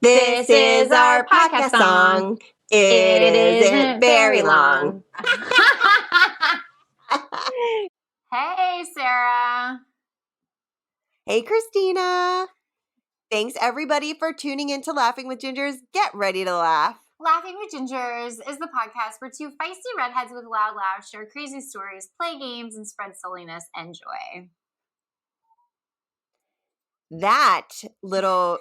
This is our podcast song. It isn't very long. Hey, Sara. Hey, Kristina. Thanks, everybody, for tuning in to Laughing with Gingers. Get ready to laugh. Laughing with Gingers is the podcast where two feisty redheads with loud laughs share crazy stories, play games, and spread silliness and joy. That little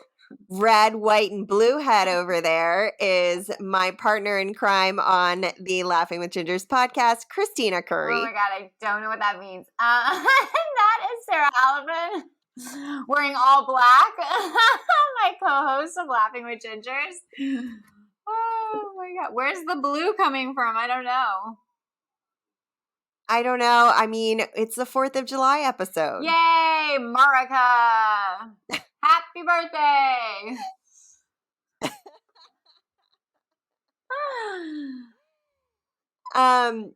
red, white, and blue head over there is my partner in crime on the Laughing with Gingers podcast, Kristina Curry. Oh my God, I don't know what that means. That is Sara Alvin wearing all black, my co-host of Laughing with Gingers. Oh my God, where's the blue coming from? I don't know. I mean, it's the 4th of July episode. Yay, America! Happy birthday!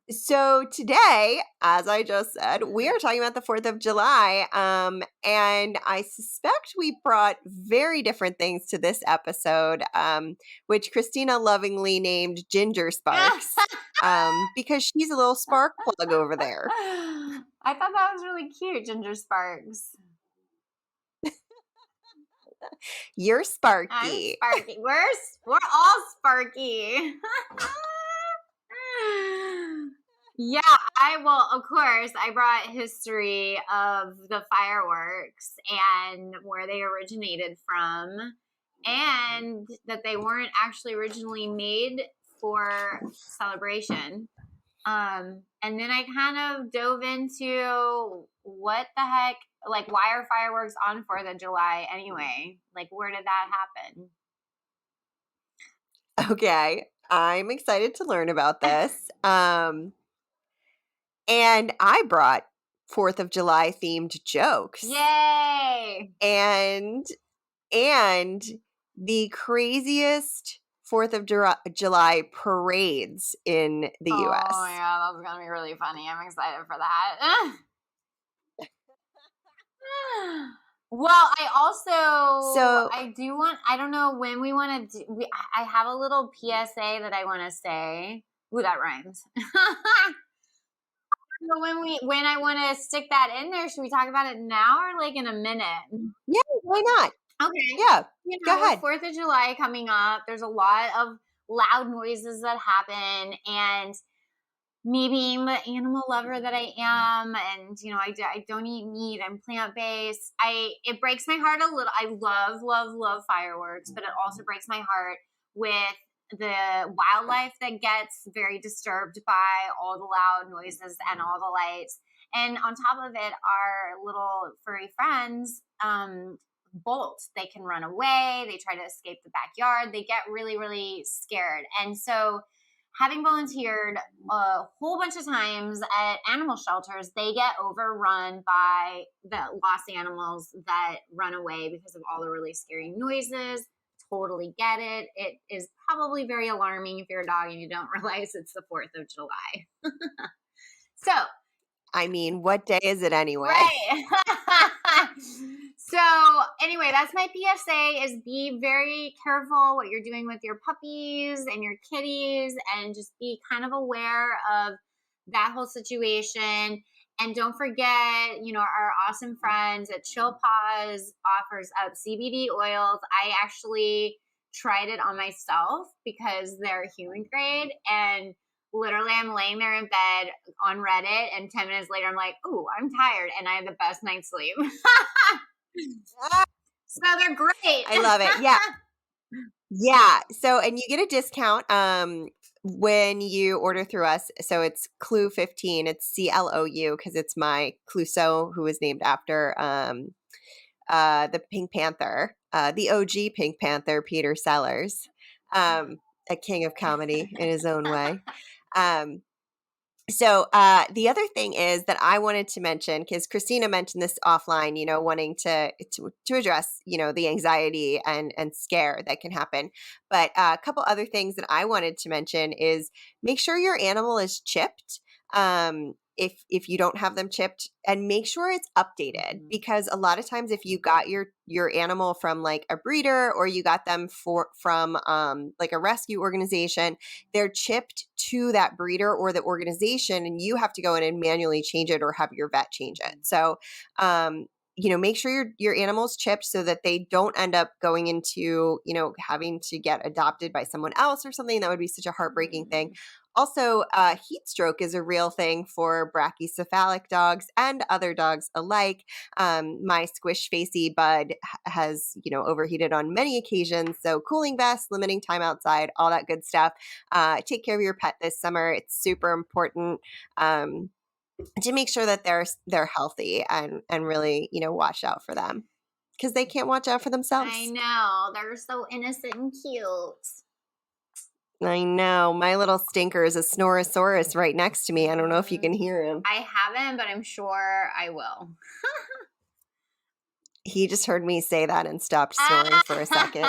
So today, as I just said, we are talking about the 4th of July. And I suspect we brought very different things to this episode, which Kristina lovingly named Ginger Sparks, because she's a little spark plug over there. I thought that was really cute, Ginger Sparks. You're Sparky. I'm Sparky. We're all Sparky. Yeah, of course, I brought history of the fireworks and where they originated from, and that they weren't actually originally made for celebration. And then I kind of dove into what the heck, like, why are fireworks on 4th of July anyway? Like, where did that happen? Okay, I'm excited to learn about this. And I brought 4th of July themed jokes. Yay! And the craziest 4th of July parades in the U.S. Oh my God, that's going to be really funny. I'm excited for that. Well, I don't know when we want to do, I have a little PSA that I want to say. Ooh, that rhymes. When I want to stick that in there, should we talk about it now or like in a minute? Yeah, why not? Okay. Yeah, go ahead. 4th of July coming up. There's a lot of loud noises that happen, and me being the animal lover that I am, and I don't eat meat. I'm plant-based. It breaks my heart a little. I love fireworks, but it also breaks my heart with the wildlife that gets very disturbed by all the loud noises and all the lights. And on top of it, our little furry friends bolt. They can run away. They try to escape the backyard. They get really, really scared. And so, having volunteered a whole bunch of times at animal shelters, they get overrun by the lost animals that run away because of all the really scary noises. Totally get it. It is probably very alarming if you're a dog and you don't realize it's the 4th of July. So, I mean, what day is it anyway? Right. So anyway, that's my PSA, is be very careful what you're doing with your puppies and your kitties, and just be kind of aware of that whole situation. And don't forget, our awesome friends at Chill Paws offers up CBD oils. I actually tried it on myself because they're human grade, and literally I'm laying there in bed on Reddit, and 10 minutes later I'm like, ooh, I'm tired, and I had the best night's sleep. So they're great. I love it. Yeah. Yeah. So, and you get a discount when you order through us. So it's Clue 15. It's CLOU because it's my Clouseau, who was named after the Pink Panther, the OG Pink Panther, Peter Sellers, a king of comedy in his own way. So the other thing is that I wanted to mention, because Kristina mentioned this offline, wanting to address, the anxiety and scare that can happen. But a couple other things that I wanted to mention is make sure your animal is chipped. if you don't have them chipped, and make sure it's updated, because a lot of times if you got your animal from like a breeder, or you got them from like a rescue organization, they're chipped to that breeder or the organization, and you have to go in and manually change it or have your vet change it. So make sure your animal's chipped so that they don't end up going into, having to get adopted by someone else or something. That would be such a heartbreaking thing. Also, heat stroke is a real thing for brachycephalic dogs and other dogs alike. My squish facey bud has, overheated on many occasions. So cooling vests, limiting time outside, all that good stuff. Take care of your pet this summer. It's super important. To make sure that they're healthy and really, watch out for them, because they can't watch out for themselves. I know. They're so innocent and cute. I know. My little stinker is a Snorosaurus right next to me. I don't know if you can hear him. I haven't, but I'm sure I will. He just heard me say that and stopped snoring for a second.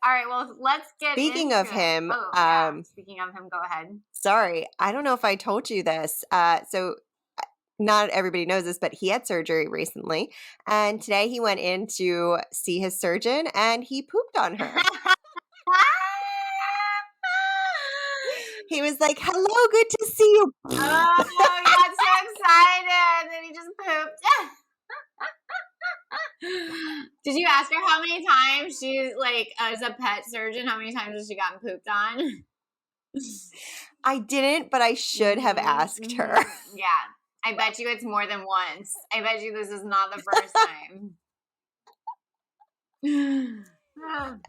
All right, well, let's get Speaking of him, speaking of him, go ahead. Sorry, I don't know if I told you this. So not everybody knows this, but he had surgery recently, and today he went in to see his surgeon, and he pooped on her. He was like, "Hello, good to see you." Oh, he got so excited, and he just pooped. Did you ask her how many times she's like, as a pet surgeon, how many times has she gotten pooped on? I didn't, but I should have asked her. Yeah, I bet you it's more than once. I bet you this is not the first time.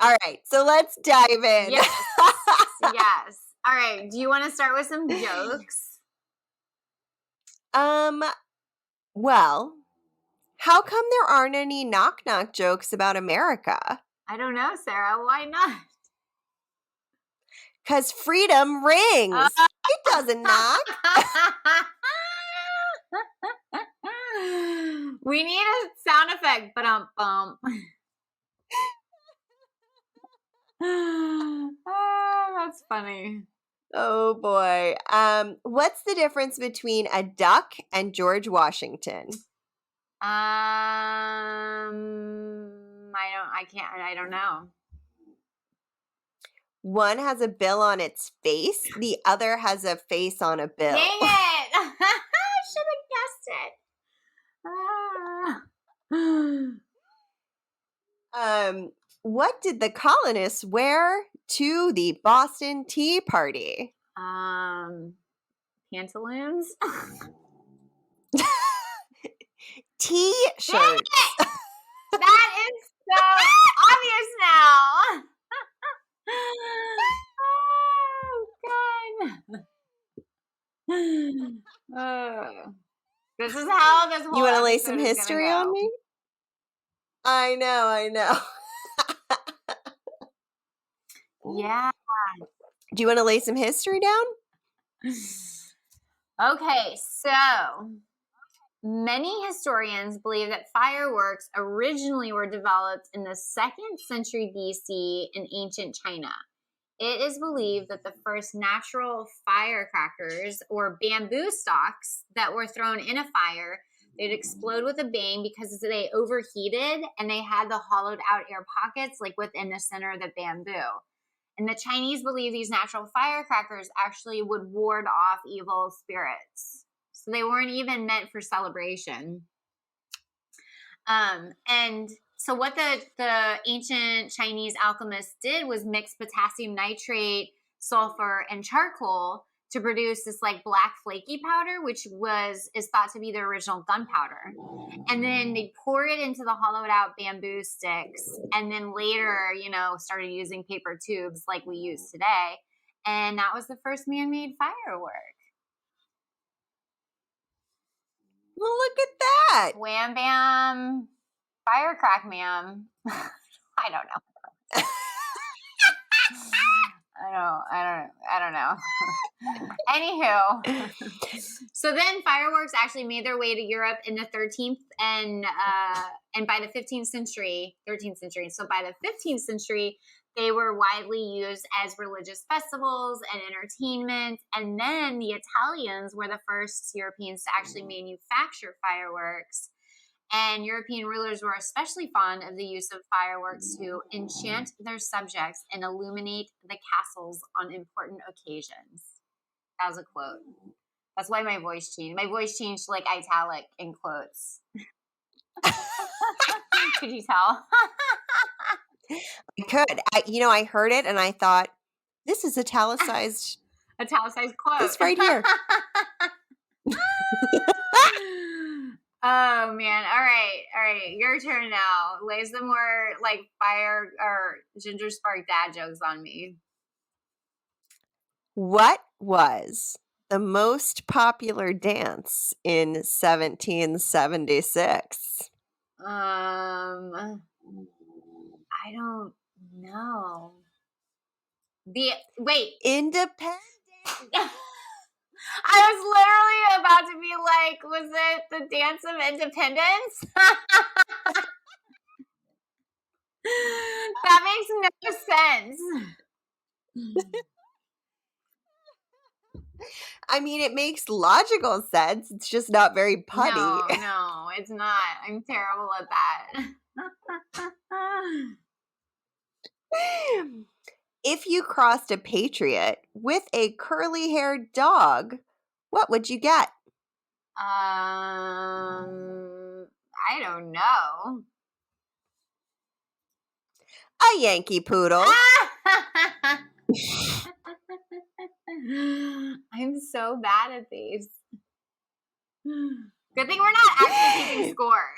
All right, so let's dive in. Yes. Yes. All right. Do you want to start with some jokes? Well, how come there aren't any knock-knock jokes about America? I don't know, Sarah. Why not? 'Cause freedom rings. It doesn't knock. We need a sound effect. Ba-dum-bum. That's funny. Oh boy. What's the difference between a duck and George Washington? I don't know. One has a bill on its face. The other has a face on a bill. Dang it! I should have guessed it. What did the colonists wear to the Boston Tea Party? Pantaloons? T-shirts. That is so obvious now. Oh, God. This is how this whole You want to lay episode some is history gonna go. on me? I know. Yeah. Do you want to lay some history down? Okay, so many historians believe that fireworks originally were developed in the 2nd century BC in ancient China. It is believed that the first natural firecrackers, or bamboo stalks that were thrown in a fire, they'd explode with a bang because they overheated and they had the hollowed out air pockets like within the center of the bamboo. And the Chinese believe these natural firecrackers actually would ward off evil spirits. So they weren't even meant for celebration. And so what the ancient Chinese alchemists did was mix potassium nitrate, sulfur, and charcoal to produce this like black flaky powder, which is thought to be the original gunpowder. And then they pour it into the hollowed out bamboo sticks, and then later, started using paper tubes like we use today. And that was the first man-made firework. Well, look at that. Wham bam, firecrack ma'am. I don't know. I don't know. Anywho, so then fireworks actually made their way to Europe in the 13th and by the 13th century. So by the 15th century, they were widely used as religious festivals and entertainment. And then the Italians were the first Europeans to actually manufacture fireworks. And European rulers were especially fond of the use of fireworks to enchant their subjects and illuminate the castles on important occasions. That was a quote. That's why my voice changed. My voice changed to like italic in quotes. Could you tell? I could. I heard it and I thought, this is italicized. Italicized quote. It's right here. Oh man. All right. Your turn now. Lay some more like fire or ginger spark dad jokes on me. What was the most popular dance in 1776? I don't know. Independence. I was literally about to be like, was it the Dance of Independence? That makes no sense. I mean, it makes logical sense. It's just not very punny. No, it's not. I'm terrible at that. If you crossed a patriot with a curly-haired dog, what would you get? I don't know. A Yankee Poodle. I'm so bad at these. Good thing we're not actually keeping score.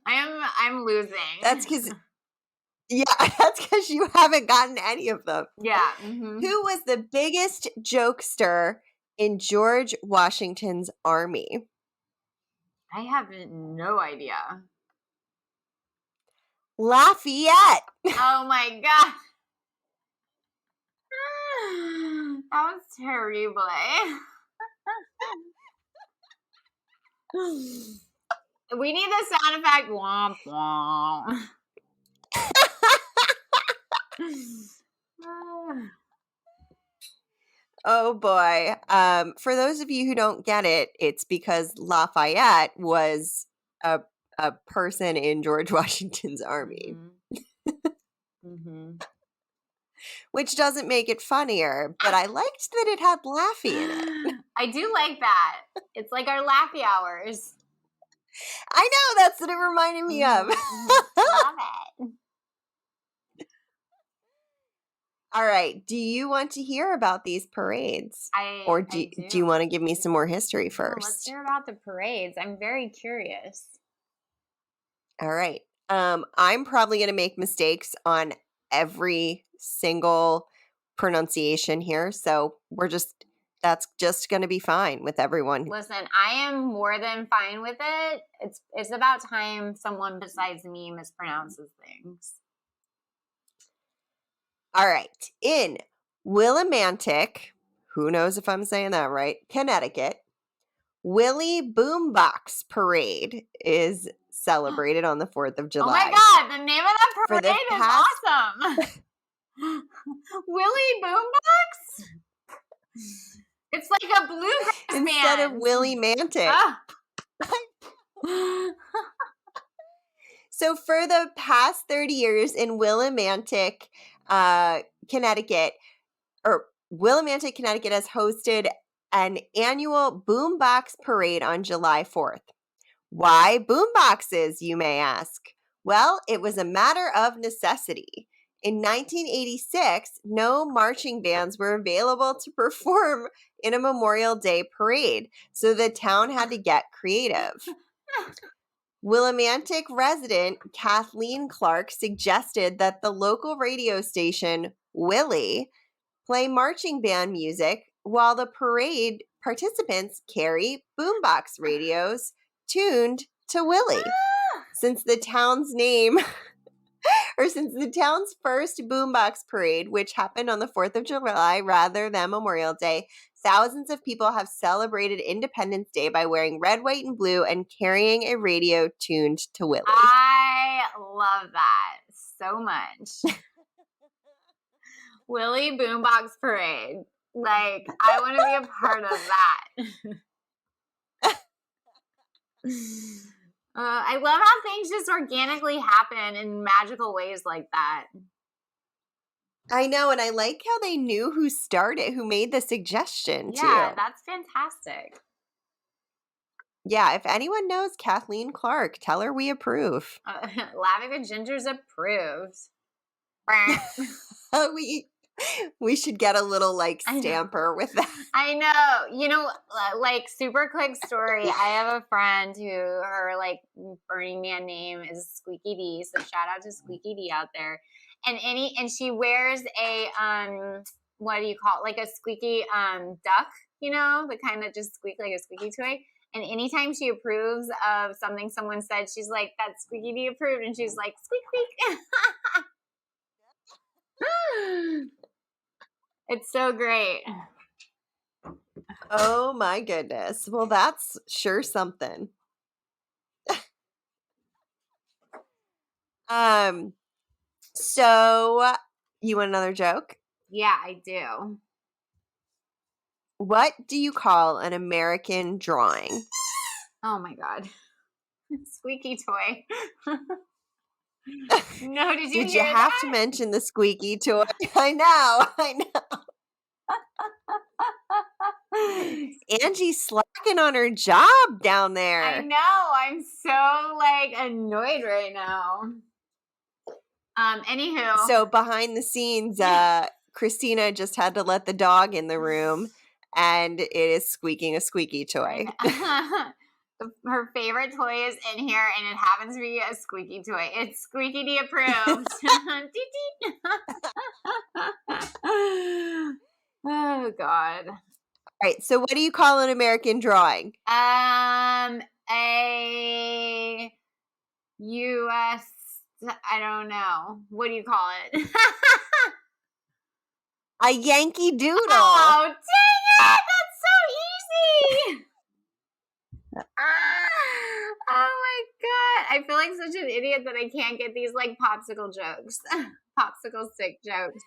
I'm losing. That's because you haven't gotten any of them. Yeah. Who was the biggest jokester in George Washington's army? I have no idea. Lafayette. Oh my god. That was terrible. We need the sound effect. Womp womp. Oh boy. For those of you who don't get it, it's because Lafayette was a person in George Washington's army. Which doesn't make it funnier, but I liked that it had Laffy in it. I do like that. It's like our Laffy hours. I know, that's what it reminded me of. Love it. All right. Do you want to hear about these parades? Or do you want to give me some more history first? Let's hear about the parades. I'm very curious. All right. I'm probably going to make mistakes on every single pronunciation here. So that's just going to be fine with everyone. Listen, I am more than fine with it. It's about time someone besides me mispronounces things. All right. In Willimantic, who knows if I'm saying that right, Connecticut, Willie Boombox Parade is celebrated on the 4th of July. Oh my God, the name of that parade is awesome. Willie Boombox? It's like a bluegrass band. Instead of Willie Mantic. So for the past 30 years in Willimantic, Connecticut has hosted an annual boombox parade on July 4th. Why boomboxes, you may ask? Well, it was a matter of necessity. In 1986, no marching bands were available to perform in a Memorial Day parade, so the town had to get creative. Willimantic resident Kathleen Clark suggested that the local radio station, Willie, play marching band music while the parade participants carry boombox radios tuned to Willie. Since the town's name Or since the town's first boombox parade, which happened on the 4th of July rather than Memorial Day, thousands of people have celebrated Independence Day by wearing red, white, and blue and carrying a radio tuned to Willie. I love that so much. Willie Boombox Parade. Like, I want to be a part of that. I love how things just organically happen in magical ways like that. I know, and I like how they knew who made the suggestion, too. Yeah, that's fantastic. Yeah, if anyone knows Kathleen Clark, tell her we approve. Laughing with Gingers approved. We should get a little stamper with that. I know. You know, super quick story. I have a friend who her Burning Man name is Squeaky D. So shout out to Squeaky D out there. And she wears a what do you call it? Like a squeaky duck, the kind that just squeak like a squeaky toy. And anytime she approves of something someone said, she's like, "That's Squeaky D approved," and she's like, "Squeak squeak." It's so great. Oh my goodness. Well, that's sure something. So you want another joke? Yeah, I do. What do you call an American drawing? Oh my God. Squeaky toy. No, did you have to mention the squeaky toy? I know. Angie's slacking on her job down there. I know. I'm so annoyed right now. Anywho. So behind the scenes, Kristina just had to let the dog in the room, and it is squeaking a squeaky toy. Her favorite toy is in here, and it happens to be a squeaky toy. It's Squeaky D approved. Oh God. All right. So what do you call an American drawing? A U.S. I don't know. What do you call it? A Yankee Doodle. Oh, dang it! That's so easy. Oh my God. I feel like such an idiot that I can't get these popsicle jokes. Popsicle stick jokes.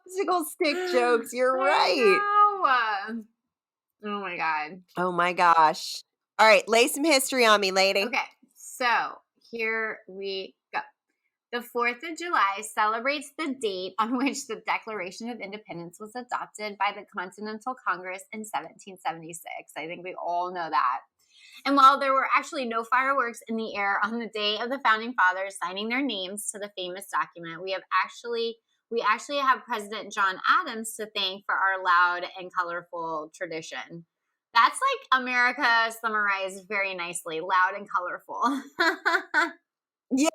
Popsicle stick jokes. You're right. Oh my God. Oh my gosh. All right. Lay some history on me, lady. Okay. So here we go. The 4th of July celebrates the date on which the Declaration of Independence was adopted by the Continental Congress in 1776. I think we all know that. And while there were actually no fireworks in the air on the day of the Founding Fathers signing their names to the famous document, we actually have President John Adams to thank for our loud and colorful tradition. That's America summarized very nicely, loud and colorful. Yeah.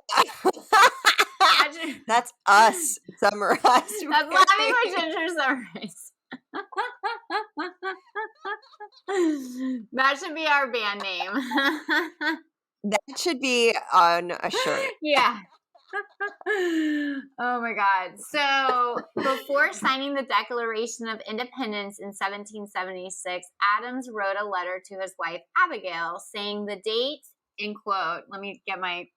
That's us summarized. That's Laughing with Ginger summarized. That should be our band name. That should be on a shirt. Yeah. Oh my God. So before signing the Declaration of Independence in 1776, Adams wrote a letter to his wife, Abigail, saying the date, in quote, let me get my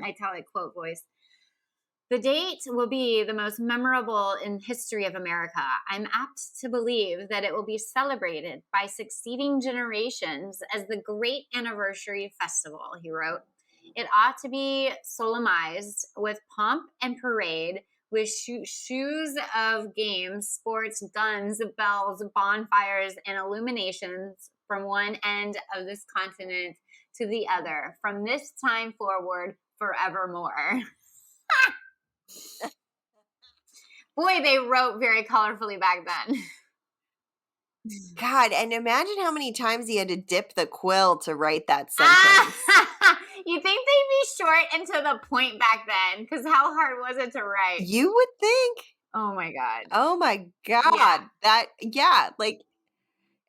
italic quote voice. The date will be the most memorable in history of America. I'm apt to believe that it will be celebrated by succeeding generations as the great anniversary festival, he wrote. It ought to be solemnized with pomp and parade, with shoes of games, sports, guns, bells, bonfires, and illuminations from one end of this continent to the other, from this time forward, forevermore. Boy, they wrote very colorfully back then. God, and imagine how many times he had to dip the quill to write that sentence. You think they'd be short and to the point back then? Because how hard was it to write? You would think. Oh my God. Oh my God. Yeah.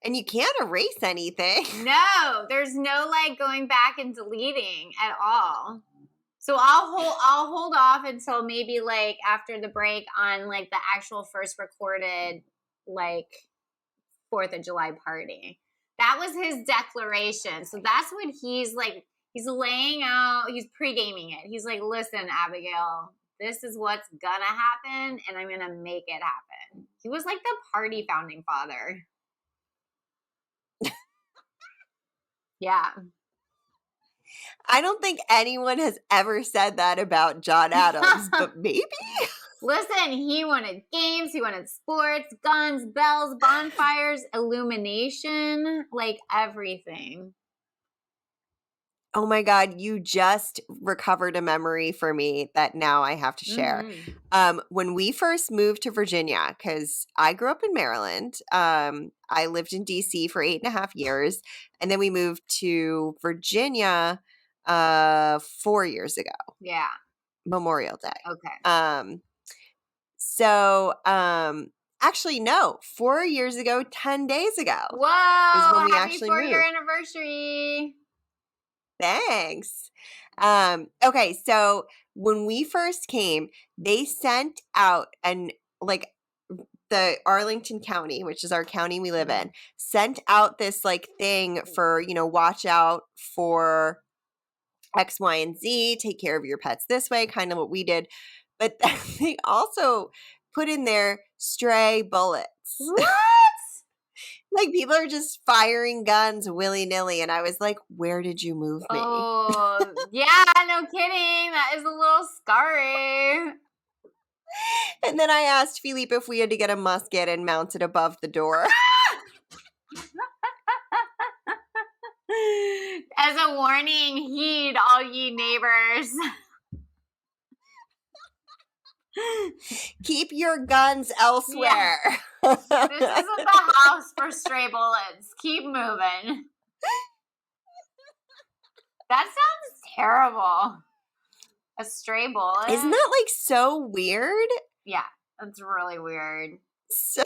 And you can't erase anything. No, there's no going back and deleting at all. So I'll hold off until maybe like after the break on like the actual first recorded like 4th of July party. That was his declaration. So that's what he's like, he's laying out, he's pre-gaming it. He's like, listen, Abigail, this is what's gonna happen, and I'm gonna make it happen. He was like the party founding father. Yeah. I don't think anyone has ever said that about John Adams, but maybe. Listen, he wanted games, he wanted sports, guns, bells, bonfires, illumination, like everything. Oh my God, you just recovered a memory for me that now I have to share. When we first moved to Virginia, because I grew up in Maryland, I lived in DC for 8.5 years, and then we moved to Virginia 4 years ago, Yeah. Memorial Day. Okay. Actually, no, 4 years ago, 10 days ago is when Whoa! we Happy actually 4-year moved. anniversary. Thanks. Okay, so when we first came, they sent out like the Arlington County, which is our county we live in, sent out this like thing for, watch out for X, Y, and Z, take care of your pets this way, kind of what we did. But then they also put in there stray bullets. What? Like people are just firing guns willy-nilly, and I was like, where did you move me? Oh, yeah, no kidding. That is a little scary. And then I asked Philippe if we had to get a musket and mount it above the door. As a warning, heed all ye neighbors. Keep your guns elsewhere. Yeah. This isn't the house for stray bullets. Keep moving. That sounds terrible. A stray bullet? Isn't that like so weird? Yeah, that's really weird. So,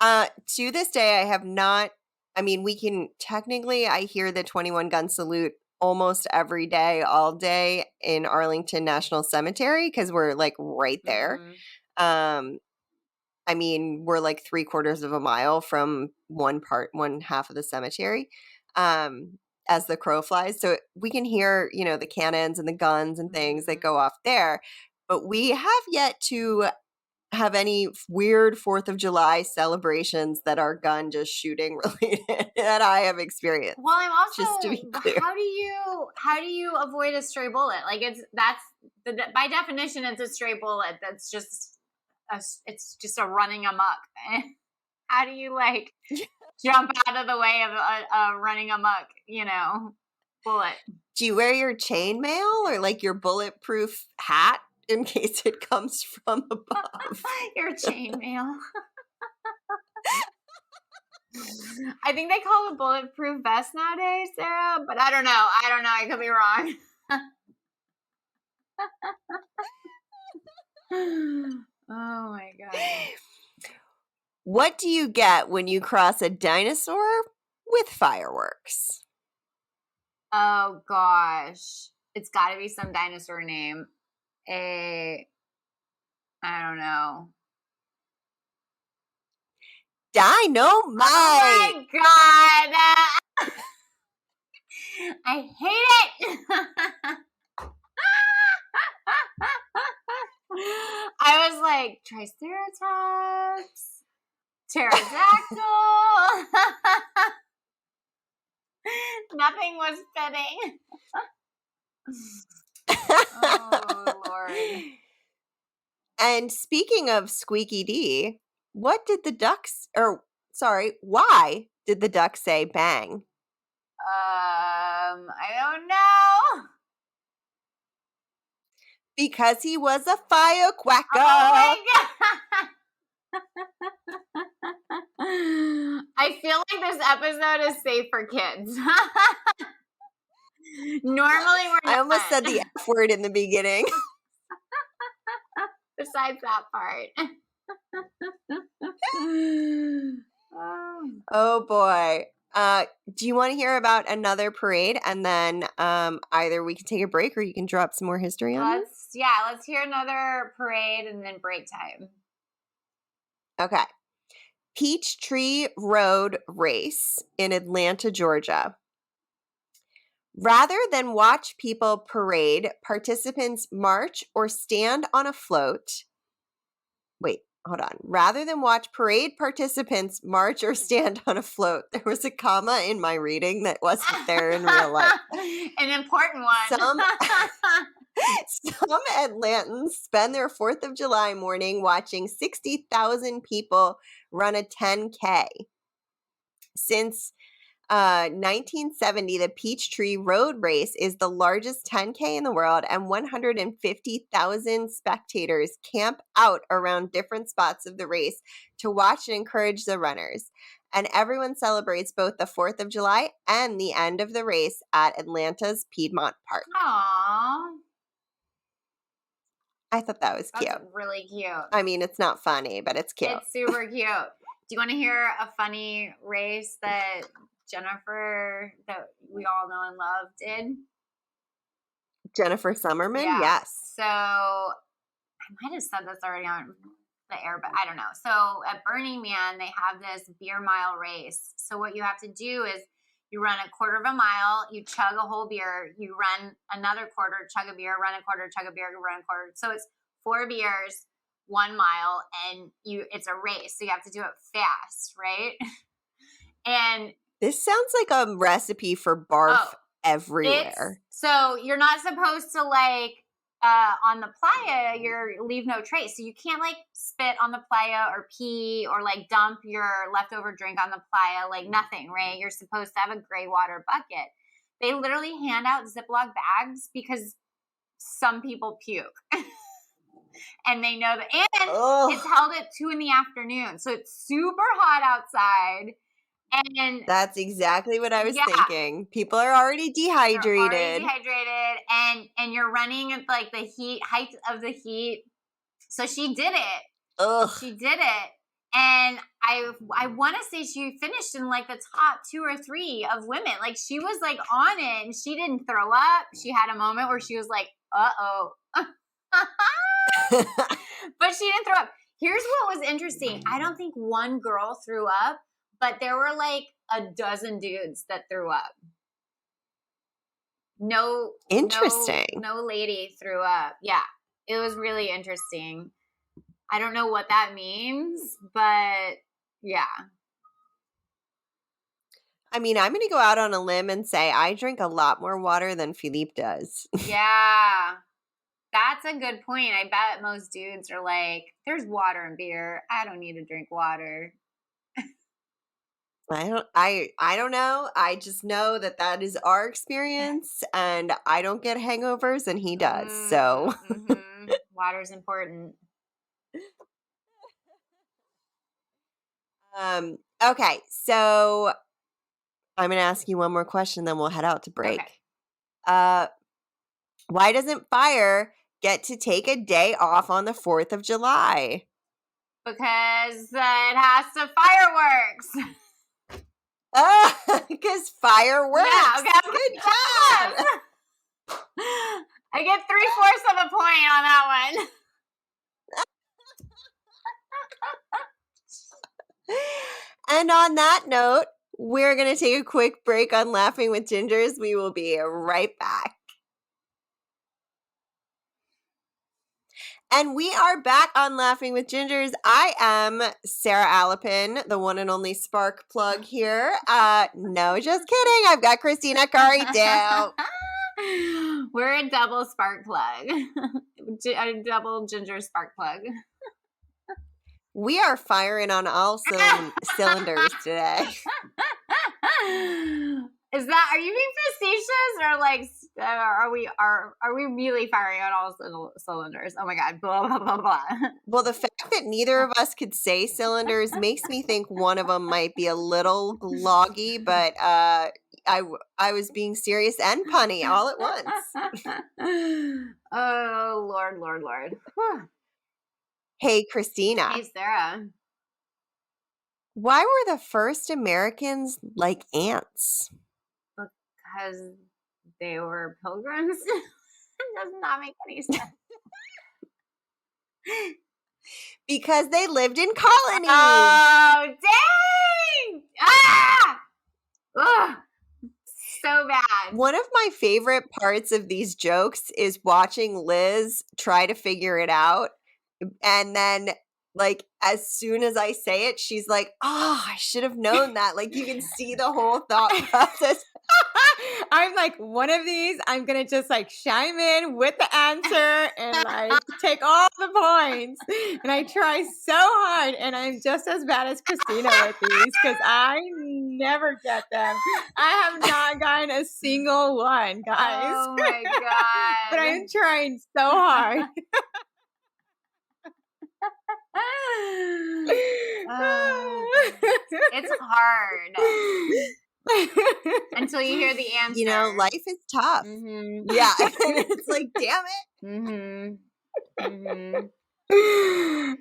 to this day, I have not. I mean, we can technically, I hear the 21 gun salute almost every day, all day in Arlington National Cemetery because we're like right there. I mean, we're like 3/4 of a mile from one half of the cemetery. As the crow flies. So we can hear, the cannons and the guns and things that go off there. But we have yet to have any weird 4th of July celebrations that are gun just shooting related that I have experienced. Well, I'm also, just to be clear. how do you avoid a stray bullet? Like by definition, it's a stray bullet. That's just it's just a running amok. How do you like jump out of the way of a running amok, bullet? Do you wear your chainmail or like your bulletproof hat in case it comes from above? Your chainmail. I think they call it bulletproof vest nowadays, Sarah, but I don't know. I could be wrong. Oh my God. What do you get when you cross a dinosaur with fireworks? Oh gosh. It's got to be some dinosaur name. I don't know. Dynamite! Oh my God! I hate it! I was like, Triceratops, pterodactyl. Nothing was fitting. Oh, Lord. And speaking of Squeaky D, why did the duck say bang? I don't know. Because he was a firecracker. Oh my God. I feel like this episode is safe for kids. Normally we're not. I almost said the F word in the beginning. Besides that part. Oh boy. Do you want to hear about another parade? And then either we can take a break or you can drop some more history on me. Let's hear another parade and then break time. Okay. Peachtree Road Race in Atlanta, Georgia. Rather than watch people parade, participants march or stand on a float. Wait, hold on. Rather than watch parade participants march or stand on a float, there was a comma in my reading that wasn't there in real life. An important one. Some Atlantans spend their 4th of July morning watching 60,000 people run a 10K. Since 1970, the Peachtree Road Race is the largest 10K in the world, and 150,000 spectators camp out around different spots of the race to watch and encourage the runners. And everyone celebrates both the 4th of July and the end of the race at Atlanta's Piedmont Park. Aww. I thought that was cute. That's really cute. I mean, it's not funny, but it's cute. It's super cute. Do you want to hear a funny race that Jennifer, that we all know and love, did? Jennifer Summerman? Yeah. Yes. So I might have said this already on the air, but I don't know. So at Burning Man, they have this beer mile race. So what you have to do is you run a quarter of a mile, you chug a whole beer, you run another quarter, chug a beer, run a quarter, chug a beer, run a quarter. So it's 4 beers, 1 mile, and it's a race. So you have to do it fast, right? And this sounds like a recipe for barf everywhere. So you're not supposed to on the playa, you leave no trace. So you can't spit on the playa or pee or dump your leftover drink on the playa, nothing, right? You're supposed to have a gray water bucket. They literally hand out Ziploc bags because some people puke. And they know that. And it's held at 2 p.m. So it's super hot outside. And that's exactly what I was thinking. People are already dehydrated. And you're running at the height of the heat. So she did it. Ugh. She did it. And I want to say she finished in the top 2 or 3 of women. She was on it and she didn't throw up. She had a moment where she was like, uh-oh. But she didn't throw up. Here's what was interesting. I don't think one girl threw up. But there were a dozen dudes that threw up. No, interesting. No lady threw up. Yeah, it was really interesting. I don't know what that means, but yeah. I mean, I'm going to go out on a limb and say I drink a lot more water than Philippe does. Yeah, that's a good point. I bet most dudes are there's water in beer. I don't need to drink water. I don't know. I just know that is our experience, and I don't get hangovers, and he does. So water's important. Okay, so I'm gonna ask you one more question, then we'll head out to break. Okay. Why doesn't fire get to take a day off on the 4th of July? Because it has to fireworks. Because fireworks. Yeah, okay. Good job. I get 3/4 of a point on that one. And on that note, we're going to take a quick break on Laughing with Gingers. We will be right back. And we are back on Laughing with Gingers. I am Sara Alapin, the one and only spark plug here. No, just kidding. I've got Kristina Kari too. We're a double spark plug. A double ginger spark plug. We are firing on all cylinders today. Are you being facetious or are we really firing on all cylinders? Oh my God, blah, blah, blah, blah. Well, the fact that neither of us could say cylinders makes me think one of them might be a little gloggy, but I was being serious and punny all at once. Oh, Lord, Lord, Lord. Hey, Kristina. Hey, Sara. Why were the first Americans like ants? Because they were pilgrims. It does not make any sense. Because they lived in colonies. Oh, dang! Ah! Ugh. So bad. One of my favorite parts of these jokes is watching Liz try to figure it out. And then, like, as soon as I say it, she's like, oh, I should have known that. Like, you can see the whole thought process. I'm like, one of these, I'm going to just like chime in with the answer and like take all the points. And I try so hard, and I'm just as bad as Kristina with these because I never get them. I have not gotten a single one, guys. Oh my God. But I'm trying so hard. It's hard until you hear the answer. You know, life is tough. Mm-hmm. Yeah. And it's like, damn it. Mm-hmm.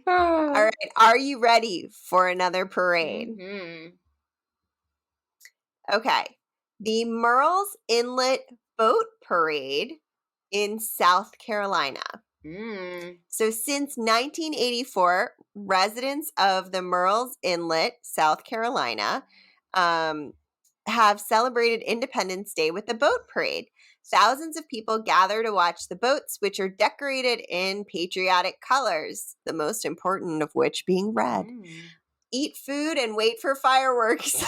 All right. Are you ready for another parade? Mm-hmm. Okay. The Murrells Inlet Boat Parade in South Carolina. So since 1984, residents of the Murrells Inlet, South Carolina, have celebrated Independence Day with the boat parade. Thousands of people gather to watch the boats, which are decorated in patriotic colors, the most important of which being red. Eat food and wait for fireworks.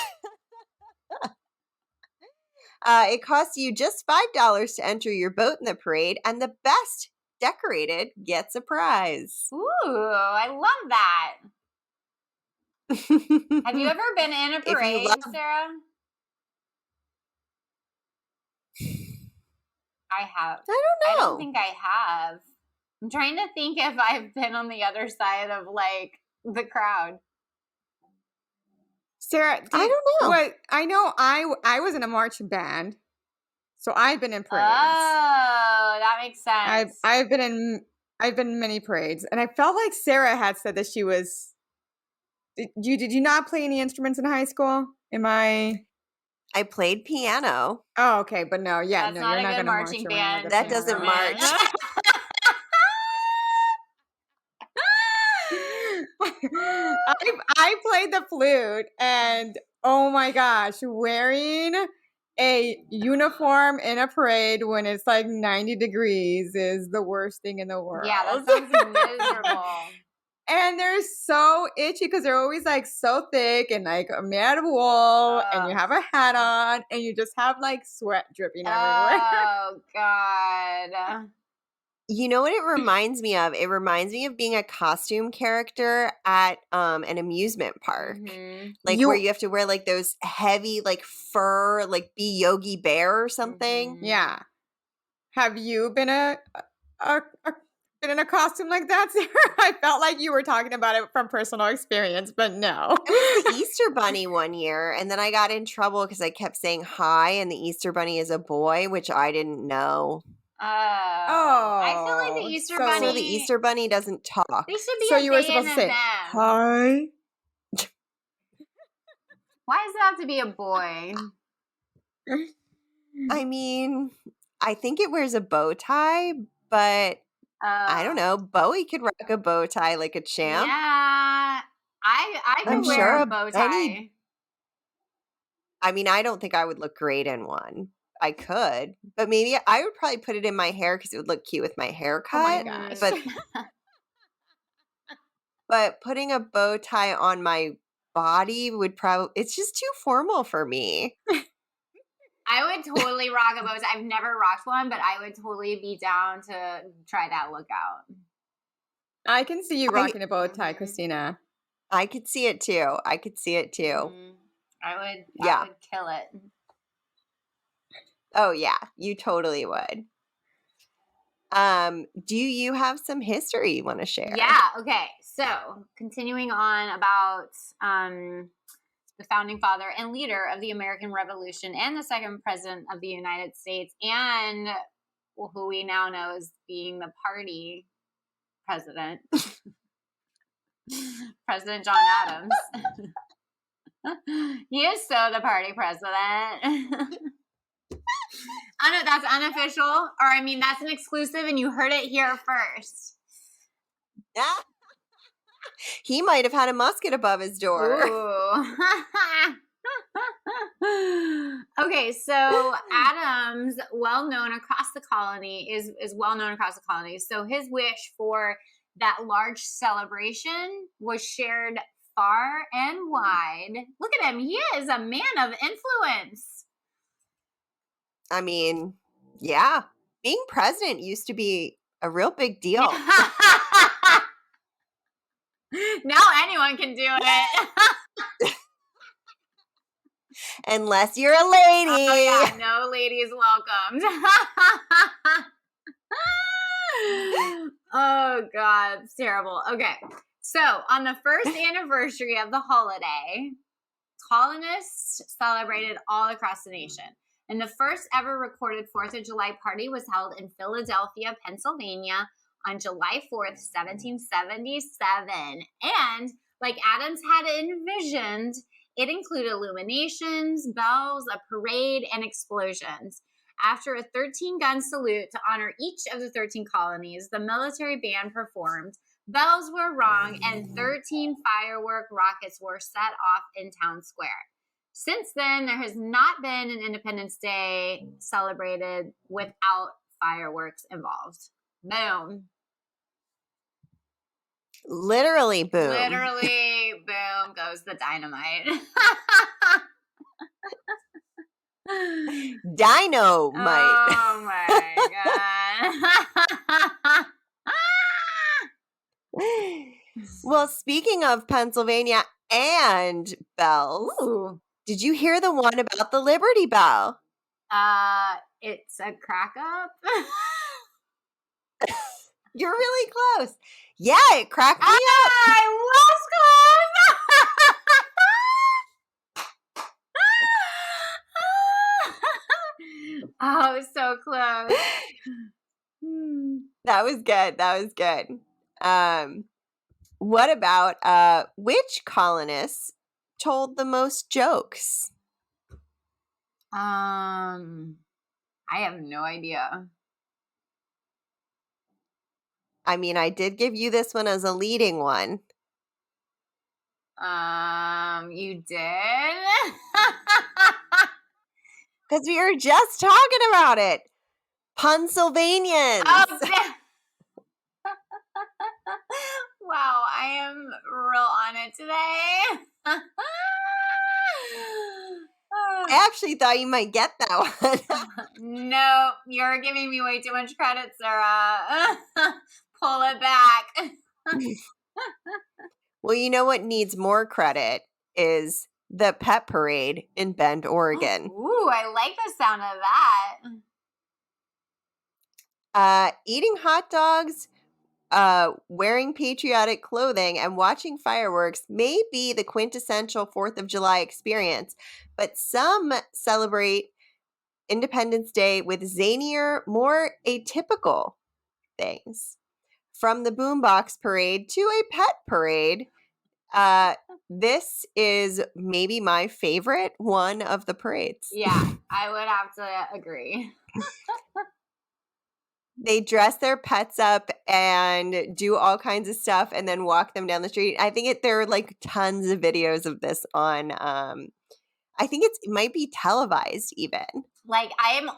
It costs you just $5 to enter your boat in the parade, and the best decorated gets a prize. Ooh, I love that. Have you ever been in a parade, Sarah? I have. I don't know. I don't think I have. I'm trying to think if I've been on the other side of like the crowd. Sarah, I don't know. What I know, I was in a marching band, so I've been in parades. Oh, that makes sense. I've been in many parades, and I felt like Sarah had said that she was. Did you not play any instruments in high school? I played piano. Oh, okay, but no, yeah, That's no, not you're a not good going to march marching around band with a That piano. doesn't march. I played the flute, and oh my gosh, wearing a uniform in a parade when it's like 90 degrees is the worst thing in the world. Yeah, that sounds miserable. And they're so itchy because they're always like so thick and like made out of wool, and you have a hat on, and you just have like sweat dripping everywhere. Oh God. You know what it reminds me of? It reminds me of being a costume character at an amusement park. Like where you have to wear like those heavy like fur, like be Yogi Bear or something. Yeah. Have you been been in a costume like that, Sarah? I felt like you were talking about it from personal experience, but no. I was the Easter Bunny one year, and then I got in trouble because I kept saying hi, and the Easter Bunny is a boy, which I didn't know. I feel like the Easter Bunny. So the Easter Bunny doesn't talk. They should be So a you were they supposed to and say them. hi. Why does it have to be a boy? I mean, I think it wears a bow tie, but I don't know. Bowie could rock a bow tie like a champ. Yeah, I could wear a bow tie. I mean, I don't think I would look great in one. I could, but maybe I would probably put it in my hair because it would look cute with my haircut. Oh my gosh. But putting a bow tie on my body would it's just too formal for me. I would totally rock a bow tie. I've never rocked one, but I would totally be down to try that look out. I can see you rocking a bow tie, Kristina. I could see it too. I would kill it. Oh yeah, you totally would. Do you have some history you want to share? Yeah, okay. So, continuing on about the founding father and leader of the American Revolution and the second president of the United States, and who we now know as being the party president, President John Adams. He is so the party president. That's unofficial, or I mean, that's an exclusive, and you heard it here first. Yeah. He might have had a musket above his door. Ooh. Okay, so Adam's is well known across the colony. So his wish for that large celebration was shared far and wide. Look at him. He is a man of influence. I mean, yeah. Being president used to be a real big deal. Now anyone can do it. Unless you're a lady. Oh, yeah, no ladies welcomed. Oh, God, it's terrible. Okay, so on the first anniversary of the holiday, colonists celebrated all across the nation. And the first ever recorded 4th of July party was held in Philadelphia, Pennsylvania on July 4th, 1777. And like Adams had envisioned, it included illuminations, bells, a parade, and explosions. After a 13-gun salute to honor each of the 13 colonies, the military band performed. Bells were rung, and 13 firework rockets were set off in town square. Since then, there has not been an Independence Day celebrated without fireworks involved. Boom. Literally boom. Literally, boom goes the dynamite. Dynamite. Oh my God. Well, speaking of Pennsylvania and bells, Ooh. Did you hear the one about the Liberty Bell? It's a crack up. You're really close. Yeah, it cracked me up. I was close. Oh, so close. That was good. That was good. What about which colonists told the most jokes? I have no idea. I mean, I did give you this one as a leading one. You did? Because we were just talking about it. Pennsylvanians. Oh, wow, I am real on it today. I actually thought you might get that one. No, you're giving me way too much credit, Sara. Pull it back. Well, you know what needs more credit is the pet parade in Bend, Oregon. Ooh, I like the sound of that. Eating hot dogs, wearing patriotic clothing, and watching fireworks may be the quintessential 4th of July experience, but some celebrate Independence Day with zanier, more atypical things. From the boombox parade to a pet parade, this is maybe my favorite one of the parades. Yeah, I would have to agree. They dress their pets up and do all kinds of stuff and then walk them down the street. I think there are like tons of videos of this on, I think it might be televised even. Like I'm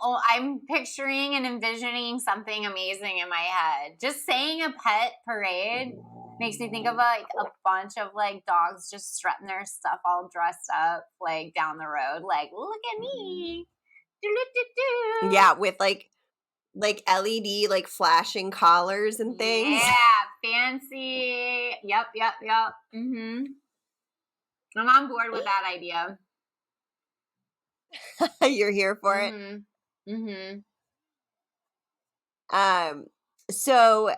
picturing and envisioning something amazing in my head. Just saying a pet parade makes me think of like a bunch of like dogs just strutting their stuff all dressed up like down the road. Like, look at me. Do-do-do-do. Yeah, with like LED like flashing collars and things. Yeah, fancy. Yep. Mm-hmm. I'm on board with that idea. You're here for it. Mm-hmm. So,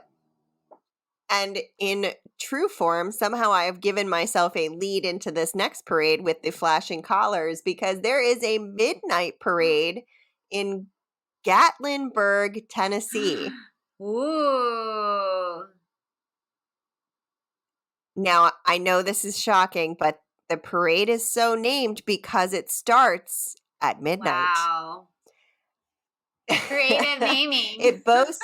and in true form, somehow I have given myself a lead into this next parade with the flashing collars because there is a midnight parade in Gatlinburg, Tennessee. Ooh. Now, I know this is shocking, but The parade is so named because it starts at midnight. Wow. Creative naming. It boasts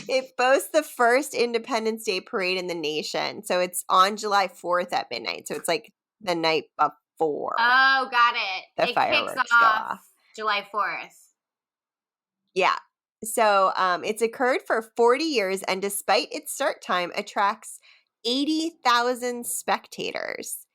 it boasts the first Independence Day parade in the nation. So it's on July 4th at midnight. So it's like the night before Oh, got it. the It fireworks kicks go off off. July 4th. Yeah. So it's occurred for 40 years, and despite its start time, attracts 80,000 spectators.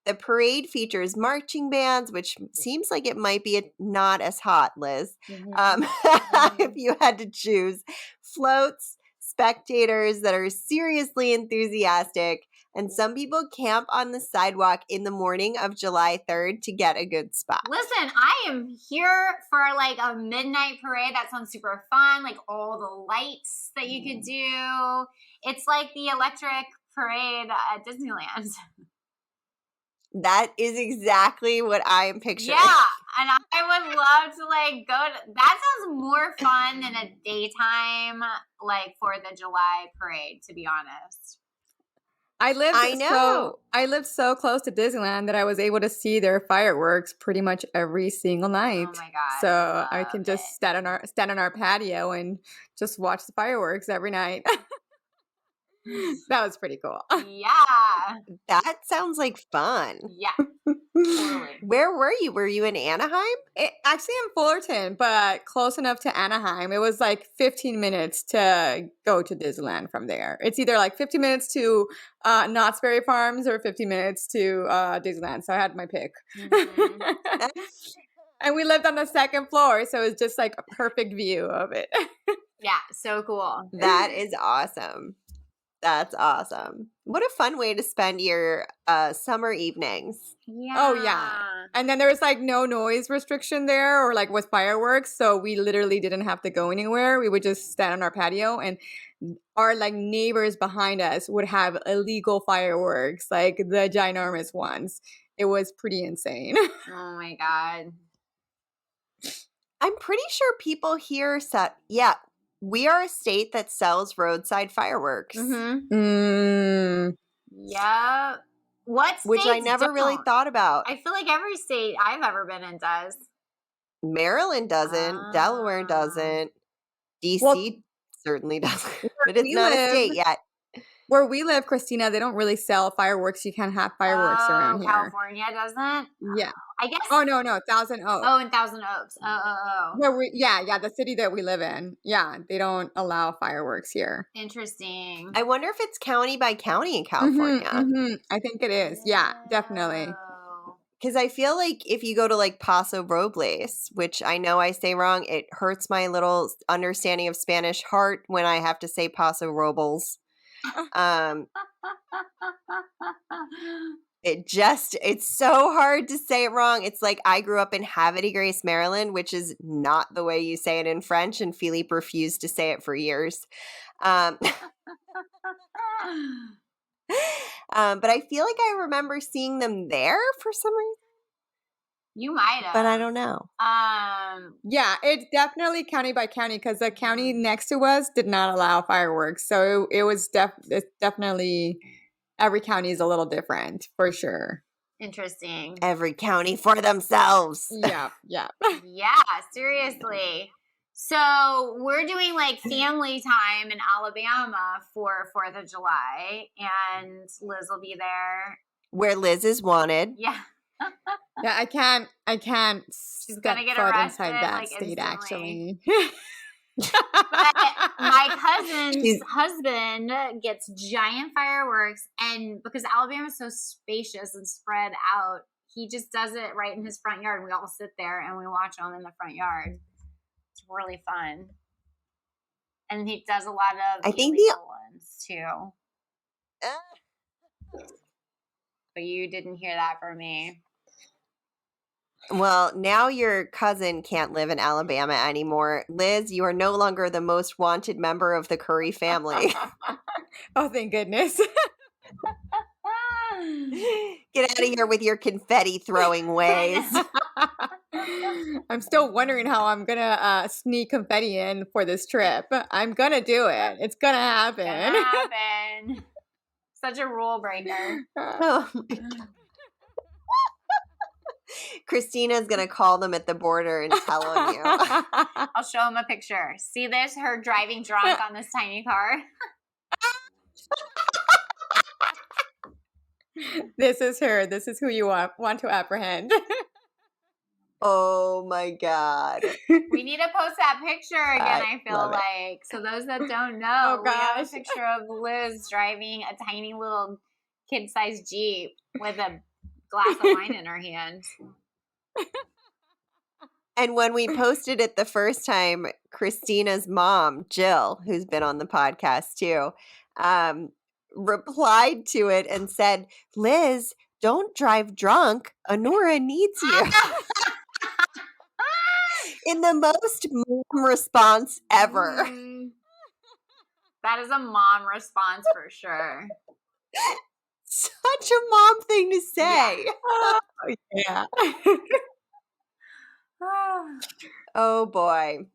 The parade features marching bands, which seems like it might be not as hot, Liz, if you had to choose. Floats, spectators that are seriously enthusiastic, and some people camp on the sidewalk in the morning of July 3rd to get a good spot. Listen, I am here for like a midnight parade. That sounds super fun. Like all the lights that you could do. It's like the electric parade at Disneyland. That is exactly what I am picturing. Yeah, and I would love to like go to, that sounds more fun than a daytime like 4th of July parade, to be honest. I lived so close to Disneyland that I was able to see their fireworks pretty much every single night. Oh my God. So I can just stand on our patio and just watch the fireworks every night. That was pretty cool. Yeah. That sounds like fun. Yeah. Totally. Where were you? Were you in Anaheim? Actually in Fullerton, but close enough to Anaheim. It was like 15 minutes to go to Disneyland from there. It's either like 15 minutes to Knott's Berry Farms or 15 minutes to Disneyland. So I had my pick. Mm-hmm. And we lived on the second floor, so it was just like a perfect view of it. Yeah, so cool. That is awesome. That's awesome. What a fun way to spend your summer evenings. Yeah. Oh, yeah. And then there was like no noise restriction there or like with fireworks. So we literally didn't have to go anywhere. We would just stand on our patio, and our like neighbors behind us would have illegal fireworks, like the ginormous ones. It was pretty insane. Oh my God. I'm pretty sure people here we are a state that sells roadside fireworks. Mm-hmm. Yeah. What states Which I never really don't? thought about. I feel like every state I've ever been in does. Maryland doesn't. Delaware doesn't. DC certainly doesn't. But it's not a state yet. Where we live, Kristina, they don't really sell fireworks. You can't have fireworks around here. California doesn't? Yeah. I guess. Oh, no. Thousand Oaks. Oh, in Thousand Oaks. Oh. Yeah, the city that we live in. Yeah, they don't allow fireworks here. Interesting. I wonder if it's county by county in California. I think it is. Yeah, definitely. Because I feel like if you go to like Paso Robles, which I know I say wrong, it hurts my little understanding of Spanish heart when I have to say Paso Robles. It's so hard to say it wrong. It's like I grew up in Havre de Grace, Maryland, which is not the way you say it in French, and Philippe refused to say it for years. But I feel like I remember seeing them there for some reason. You might have. But I don't know. Yeah, it's definitely county by county because the county next to us did not allow fireworks. So it's definitely every county is a little different for sure. Interesting. Every county for themselves. Yeah. Yeah, seriously. So we're doing like family time in Alabama for 4th of July, and Liz will be there. Where Liz is wanted. Yeah. Yeah, I can't She's step gonna get foot arrested, inside that like, state instantly. actually. But my cousin's husband gets giant fireworks, and because Alabama is so spacious and spread out, he just does it right in his front yard. We all sit there and we watch him in the front yard. It's really fun. And he does a lot of illegal ones too. But you didn't hear that from me. Well, now your cousin can't live in Alabama anymore. Liz, you are no longer the most wanted member of the Curry family. Oh, thank goodness. Get out of here with your confetti throwing ways. I'm still wondering how I'm going to sneak confetti in for this trip. I'm going to do it. It's going to happen. Such a rule breaker. Oh my God. Kristina's going to call them at the border and tell on you. I'll show him a picture. See this? Her driving drunk on this tiny car. This is her. This is who you want to apprehend. Oh my God. We need to post that picture again, I feel love it. like. So those that don't know, Oh, we have a gosh. picture of Liz driving a tiny little kid-sized Jeep with a glass of wine in her hand. And when we posted it the first time, Kristina's mom, Jill, who's been on the podcast too, replied to it and said, Liz, don't drive drunk. Honora needs you. In the most mom response ever. That is a mom response for sure. Such a mom thing to say. Yeah. Oh boy.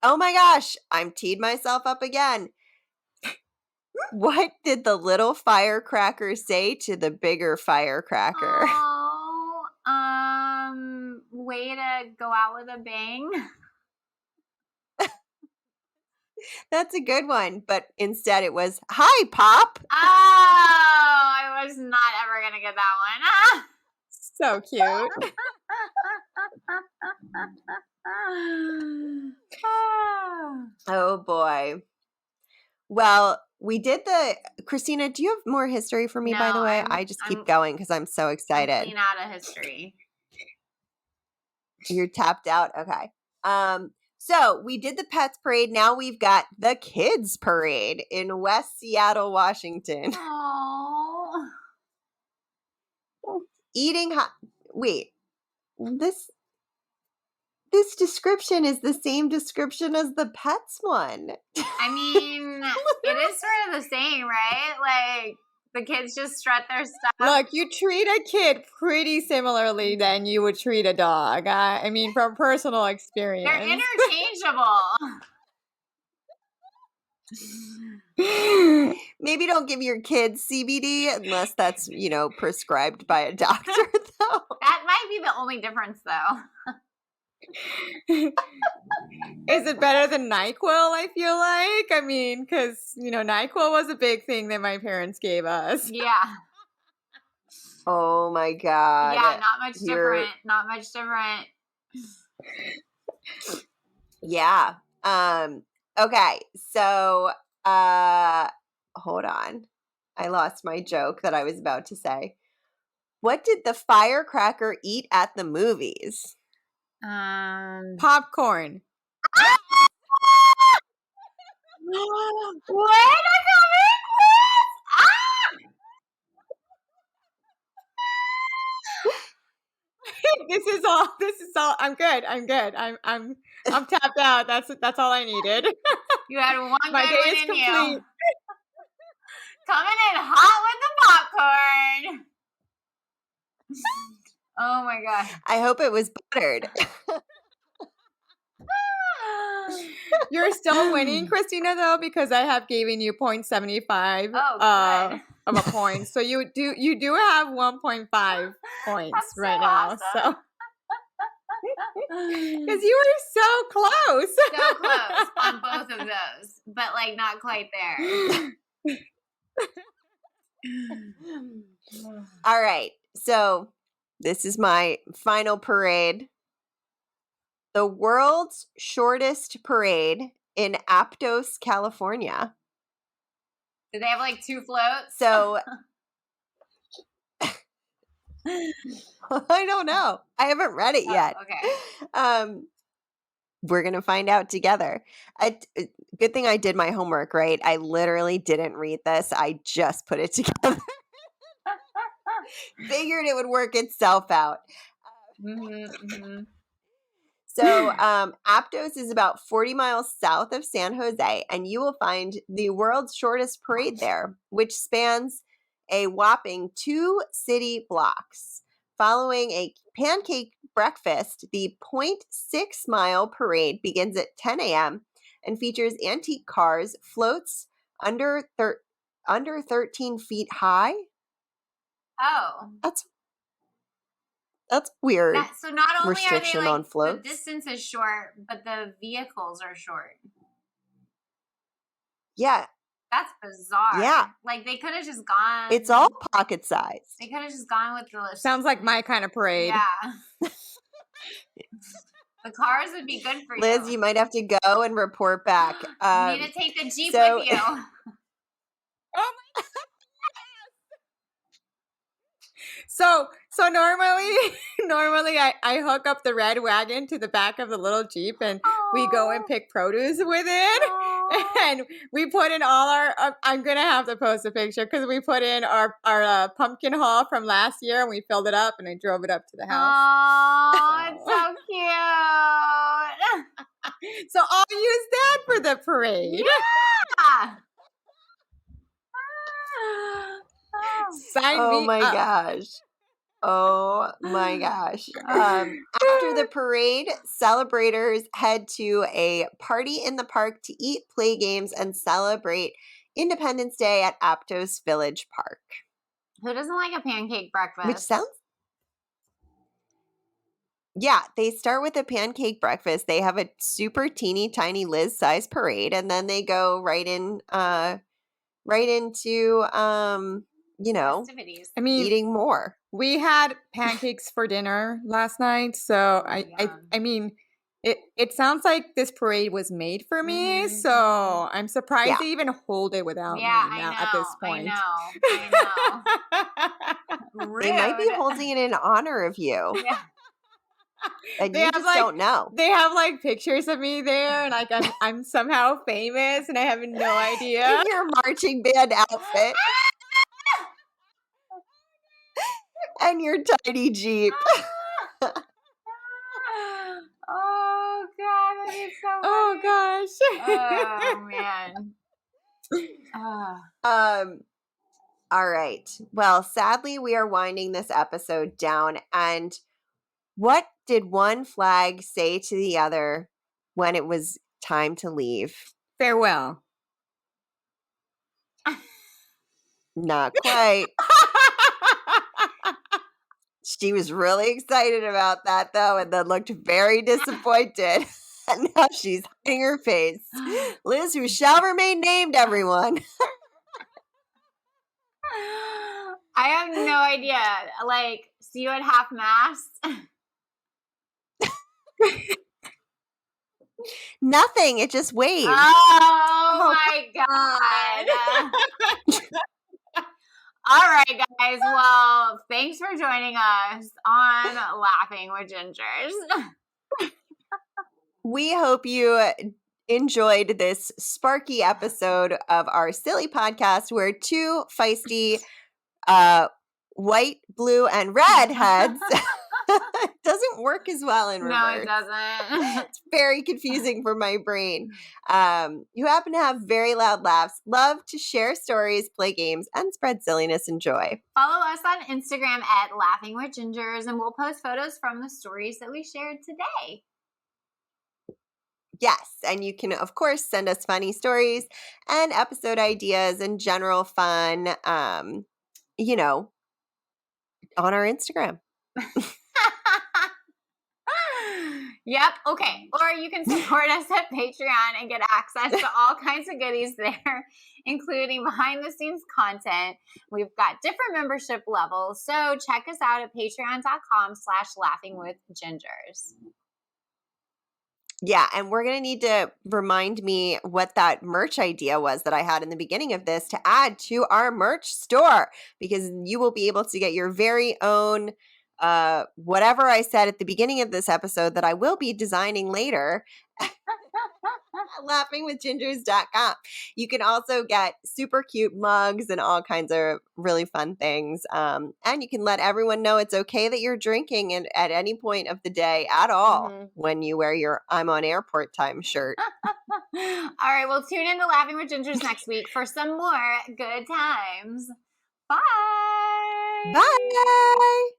Oh my gosh. I'm teed myself up again. What did the little firecracker say to the bigger firecracker? Oh, way to go out with a bang. That's a good one. But instead it was, hi, Pop. Oh, I was not ever going to get that one. So cute. Oh boy. Well, we did Kristina, do you have more history for me, by the No, way? I just keep going because I'm so I'm excited. clean out of history. You're tapped out? Okay. So we did the pets parade. Now we've got the kids parade in West Seattle, Washington. Oh. Eating hot. Wait, this description is the same description as the pets one. I mean, it is sort of the same, right? Like, the kids just strut their stuff. Look, you treat a kid pretty similarly than you would treat a dog. I mean, from personal experience. They're interchangeable. Maybe don't give your kids CBD unless that's, prescribed by a doctor, though. That might be the only difference, though. Is it better than NyQuil, I feel like? I mean, because, NyQuil was a big thing that my parents gave us. Yeah. Oh, my God. Yeah, not much different. Not much different. Yeah. Okay. So, hold on. I lost my joke that I was about to say. What did the firecracker eat at the movies? Popcorn. Where did I come in with? This is all. I'm good. I'm tapped out. That's all I needed. You had one My good day one is in complete. you. Coming in hot with the popcorn. Oh my god. I hope it was buttered. You're still winning, Kristina, though, because I have given you 0.75 Oh, of a point. So you do have 1.5 points That's so right now. awesome. So because you were so close. So close on both of those, but like not quite there. All right. So this is my final parade. The world's shortest parade in Aptos, California. Did they have like 2 floats? So I don't know. I haven't read it yet. Okay. We're going to find out together. Good thing I did my homework, right? I literally didn't read this. I just put it together. Figured it would work itself out. So Aptos is about 40 miles south of San Jose, and you will find the world's shortest parade there, which spans a whopping 2 city blocks. Following a pancake breakfast, the 0.6-mile parade begins at 10 a.m. and features antique cars, floats, under 13 feet high. Oh. That's weird. So not only restriction are they on like, floats. the distance is short, but the vehicles are short. Yeah. That's bizarre. Yeah. Like they could have just gone. It's all pocket sized. They could have just gone with the. Sounds like my kind of parade. Yeah. The cars would be good for Liz, you might have to go and report back. You need to take the Jeep with you. Oh my God. So normally I hook up the red wagon to the back of the little Jeep and we go and pick produce with it. And we put in all our, I'm going to have to post a picture because we put in our pumpkin haul from last year and we filled it up and I drove it up to the house. Oh, it's so cute. So I'll use that for the parade. Yeah. Sign Oh me my up. gosh. Oh my gosh. After the parade, celebrators head to a party in the park to eat, play games, and celebrate Independence Day at Aptos Village Park. Who doesn't like a pancake breakfast? Which sounds... Yeah, they start with a pancake breakfast. They have a super teeny tiny Liz-sized parade, and then they go right into festivities. I mean, eating more. we had pancakes for dinner last night, so I mean, it sounds like this parade was made for me. So I'm surprised they even hold it without me now at this point. I know. They might be Rude. holding it in honor of you. Yeah. And They you have, just like- don't know. They have like pictures of me there, and like I'm somehow famous, and I have no idea. In your marching band outfit. And your tiny Jeep. Oh God, that is so funny. Oh gosh. Oh man. All right. Well, sadly, we are winding this episode down. And what did one flag say to the other when it was time to leave? Farewell. Not quite. She was really excited about that, though, and then looked very disappointed. And now she's hiding her face. Liz, who shall remain named, everyone. I have no idea. Like, see you at half mast. Nothing. It just waved. Oh my God. All right, guys. Well, thanks for joining us on Laughing with Gingers. We hope you enjoyed this sparky episode of our silly podcast where two feisty white, blue, and red heads doesn't work as well in reverse. No, it doesn't. It's very confusing for my brain. You happen to have very loud laughs, love to share stories, play games, and spread silliness and joy. Follow us on Instagram at Laughing with Gingers, and we'll post photos from the stories that we shared today. Yes, and you can, of course, send us funny stories and episode ideas and general fun, on our Instagram. Yep. Okay. Or you can support us at Patreon and get access to all kinds of goodies there, including behind the scenes content. We've got different membership levels. So check us out at patreon.com/laughingwithgingers. Yeah, and we're going to need to remind me what that merch idea was that I had in the beginning of this to add to our merch store, because you will be able to get your very own whatever I said at the beginning of this episode that I will be designing later at laughingwithgingers.com. You can also get super cute mugs and all kinds of really fun things. And you can let everyone know it's okay that you're drinking at any point of the day at all when you wear your I'm on airport time shirt. All right. Well, tune in to Laughing with Gingers next week for some more good times. Bye. Bye.